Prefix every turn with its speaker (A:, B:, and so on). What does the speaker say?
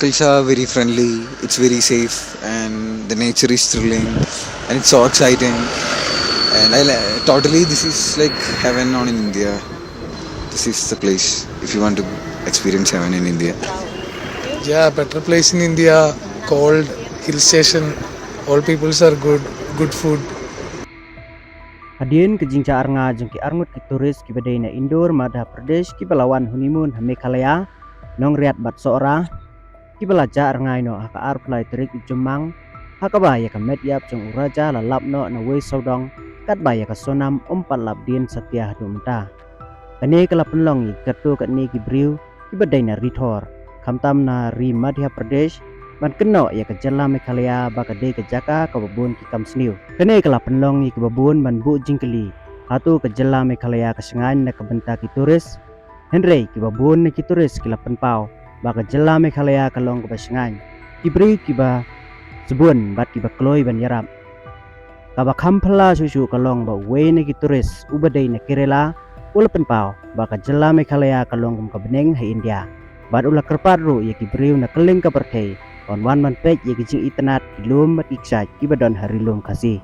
A: locals are very friendly, it's very safe, and the nature is thrilling, and it's so exciting. And totally, this is like heaven on in India. This is the place if you want to experience heaven in India.
B: Yeah, better place in India, cold, hill station, all peoples are good, good food.
C: Hadien ke jingca arnga jengki arngut ki turis ki badai na Indore, Madhya Pradesh ki balawan honeymoon ha Meghalaya, nong riat bat soora, ki balaja arngai no haka arplai terik ujumang, haka ba ya ka met yap jeng uraja la lap no na wei saudong, kat ba ya ka sonam umpat lap dien satya hadumta. Kani kala penlong i katu kat ni ki briu, ki badai na rithor, kamtam na ri Madhya Pradesh, man keno ya ke jala Meghalaya baka de ke jaka ka babun ki kam sniu kene kala penlong ni ke babun man bu jingkeli hatu ke jala Meghalaya ke sengan na ke benta ki turis henry ki babun ni ki turis kila penpau baka jala Meghalaya ka long ke sengan ki bri ki ba sebun bat ki ba kloi ban yarap ka ba kampala susu ka long ba we ni ki turis ubadai na Kerala ula penpau baka jala Meghalaya ka long ka beneng ha India bat ula kerparu ya ki briu na keling ka perthei on wan man pej ye kijing internet ilum mat iksat ki badon hari lum kasih